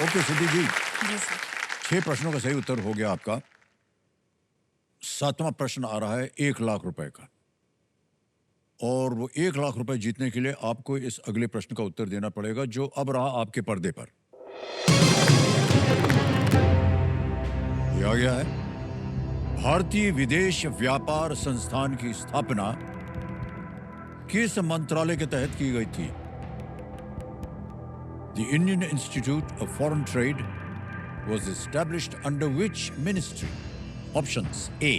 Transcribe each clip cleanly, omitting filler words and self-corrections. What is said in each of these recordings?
Okay सिद्धि जी, जी sir. 6 प्रश्नों का सही उत्तर हो गया आपका। 7वां प्रश्न आ रहा है 1 लाख रुपए का, और वो 1 लाख रुपए जीतने के लिए आपको इस अगले प्रश्न का उत्तर देना पड़ेगा जो अब रहा आपके पर्दे पर। ये आ गया है, भारतीय विदेश व्यापार संस्थान की स्थापना किस मंत्रालय के तहत की गई थी? The Indian Institute of Foreign Trade was established under which ministry? Options: A.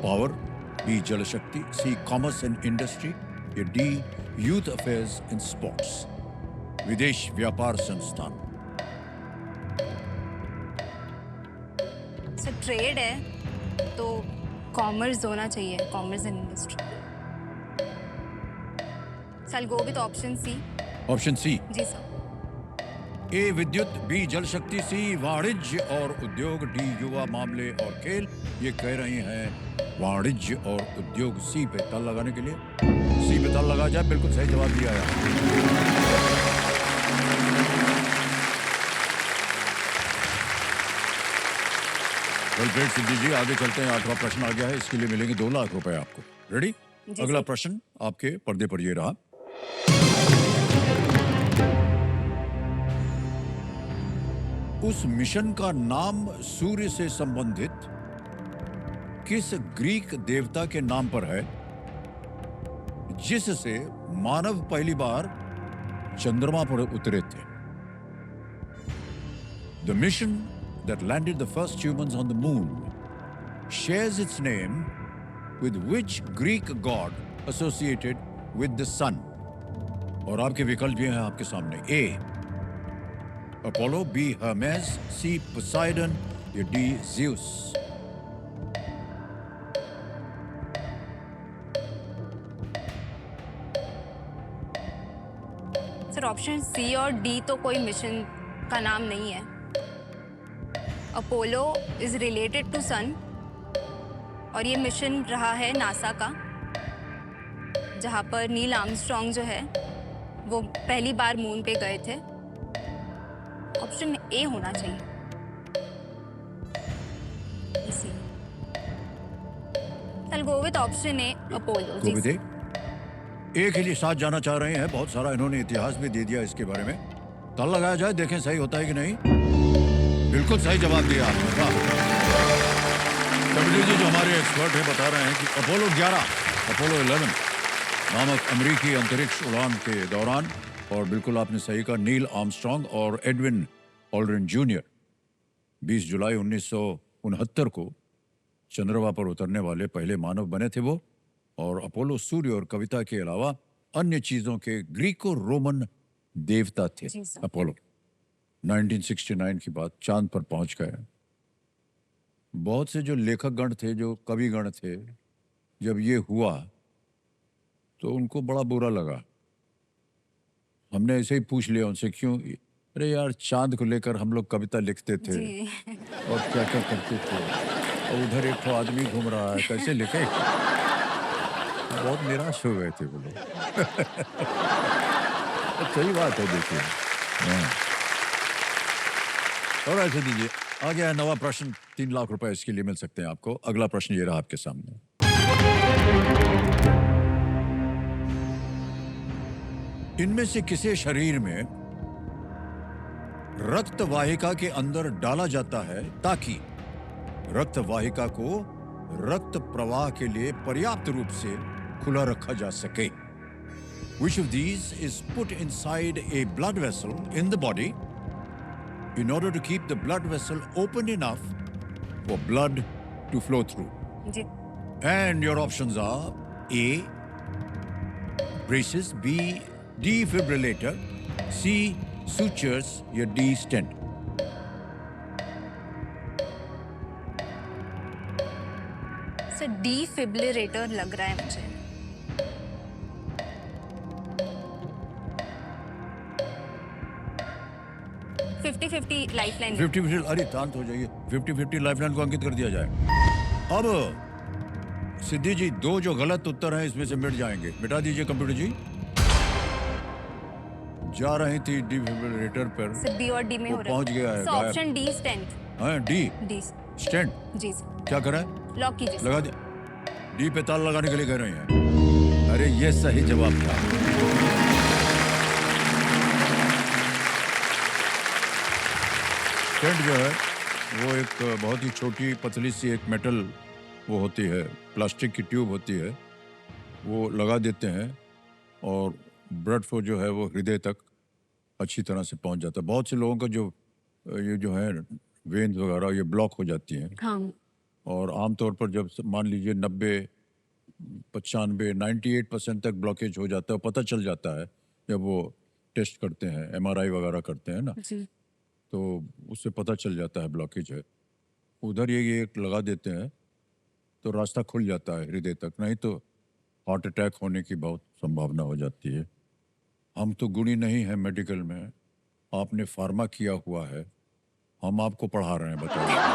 Power, B. Jal Shakti, C. Commerce and Industry, या D. Youth Affairs and Sports. विदेश व्यापार संस्थान। सर ट्रेड है तो कॉमर्स होना चाहिए, commerce and industry. Sir go with option C. Option C. जी sir. A विद्युत, बी जल शक्ति, सी वाणिज्य और उद्योग, डी युवा मामले और खेल। ये कह रही हैं वाणिज्य और उद्योग। सी पे ताल लगाने के लिए सी पे ताल लगा जाए। बिल्कुल सही जवाब दिया है। वेल ग्रेट सिद्धि जी, आगे चलते हैं। 8वां प्रश्न आ गया है, इसके लिए मिलेंगे 2 लाख रुपए आपको। रेडी? अगला प्रश्न आपके पर्दे पर ये रहा। उस मिशन का नाम सूर्य से संबंधित किस ग्रीक देवता के नाम पर है जिससे मानव पहली बार चंद्रमा पर उतरे थे? The mission that landed the first humans on the moon shares its name with which Greek god associated with the sun? और आपके विकल्प ये हैं आपके सामने। A. Apollo, B Hermes, C Poseidon, या D Zeus. Sir option C और D तो कोई मिशन का नाम नहीं है। Apollo is related to sun और ये मिशन रहा है नासा का, जहाँ पर नील आर्मस्ट्रॉन्ग जो है वो पहली बार मून पे गए थे। ऑप्शन ए होना चाहिए। चल go with option A, Apollo. Go with A. A के लिए साथ जाना चाह रहे हैं। बहुत सारा इन्होंने इतिहास भी दे दिया इसके बारे में। ताल लगाया जाए, देखें सही होता है कि नहीं। बिल्कुल सही जवाब दिया आपने। कपिल जी जो हमारे एक्सपर्ट हैं बता रहे हैं कि अपोलो 11, अपोलो 11 नामक अमेरिकी अंतरिक्ष उड़ान के दौरान, और बिल्कुल आपने सही कहा, नील आर्मस्ट्रॉन्ग और एडविन ऑल्ड्रिन जूनियर 20 जुलाई 1969 को चंद्रमा पर उतरने वाले पहले मानव बने थे वो। और अपोलो सूर्य और कविता के अलावा अन्य चीजों के ग्रीको रोमन देवता थे। अपोलो 1969 की बात, चांद पर पहुंच गए। बहुत से जो लेखक गण थे, जो कवि गण थे, जब ये हुआ तो उनको बड़ा बुरा लगा। हमने ऐसे ही पूछ लिया उनसे, क्यों? अरे यार, चांद को लेकर हम लोग कविता लिखते थे और क्या क्या करते थे, और उधर एक तो आदमी घूम रहा है, कैसे लिखे? बहुत निराश हो गए थे वो लोग। सही बात है, देखिए। और ऐसे दीजिए, आ गया है नवा प्रश्न। 3 लाख रुपए इसके लिए मिल सकते हैं आपको। अगला प्रश्न ये रहा आपके सामने। इनमें से किसे शरीर में रक्त वाहिका के अंदर डाला जाता है ताकि रक्त वाहिका को रक्त प्रवाह के लिए पर्याप्त रूप से खुला रखा जा सके? Which of these is put inside a blood vessel in the body in order to keep the blood vessel open enough for blood to flow through? And your options are A. braces, B. defibrillator, C. sutures, या D. stent. Sir defibrillator लग रहा है मुझे। Fifty 50 lifeline. 50-50, अरे शांत हो जाइए। 50-50 lifeline को अंकित कर दिया जाए। अब सिद्धि जी, 2 जो गलत उत्तर हैं इसमें से मिट जाएंगे। मिटा दीजिए कंप्यूटर जी। जा रही थी डिफिब्रिलेटर पर, सिर्फ बी और डी में वो हो रहा पहुंच गया है, सर गायब। Option D stent. हाँ डी डी स्टेंट। जी सर, क्या करें? लॉक कीजिए सर। लगा दे। डी पे ताला लगाने के लिए कह रहे हैं। अरे ये सही जवाब था। स्टेंट जो है वो एक बहुत ही छोटी पतली सी एक मेटल वो होती है, प्लास्टिक की ट्यूब होती है, वो लगा देते हैं और ब्लड फ्लो जो है वो हृदय तक अच्छी तरह से पहुंच जाता है। बहुत से लोगों का जो ये जो है वेन्स वगैरह ये ब्लॉक हो जाती हैं हाँ और आमतौर पर जब मान लीजिए 90, 95, 98% तक ब्लॉकेज हो जाता है, पता चल जाता है जब वो टेस्ट करते हैं, एमआरआई वगैरह करते हैं ना, जी तो उससे पता चल जाता है ब्लॉकेज है। उधर ये एक लगा देते हैं तो रास्ता खुल जाता है हृदय तक, नहीं तो हार्ट अटैक होने की बहुत संभावना हो जाती है। हम तो गुणी नहीं हैं मेडिकल में, आपने फार्मा किया हुआ है, हम आपको पढ़ा रहे हैं, बताइए।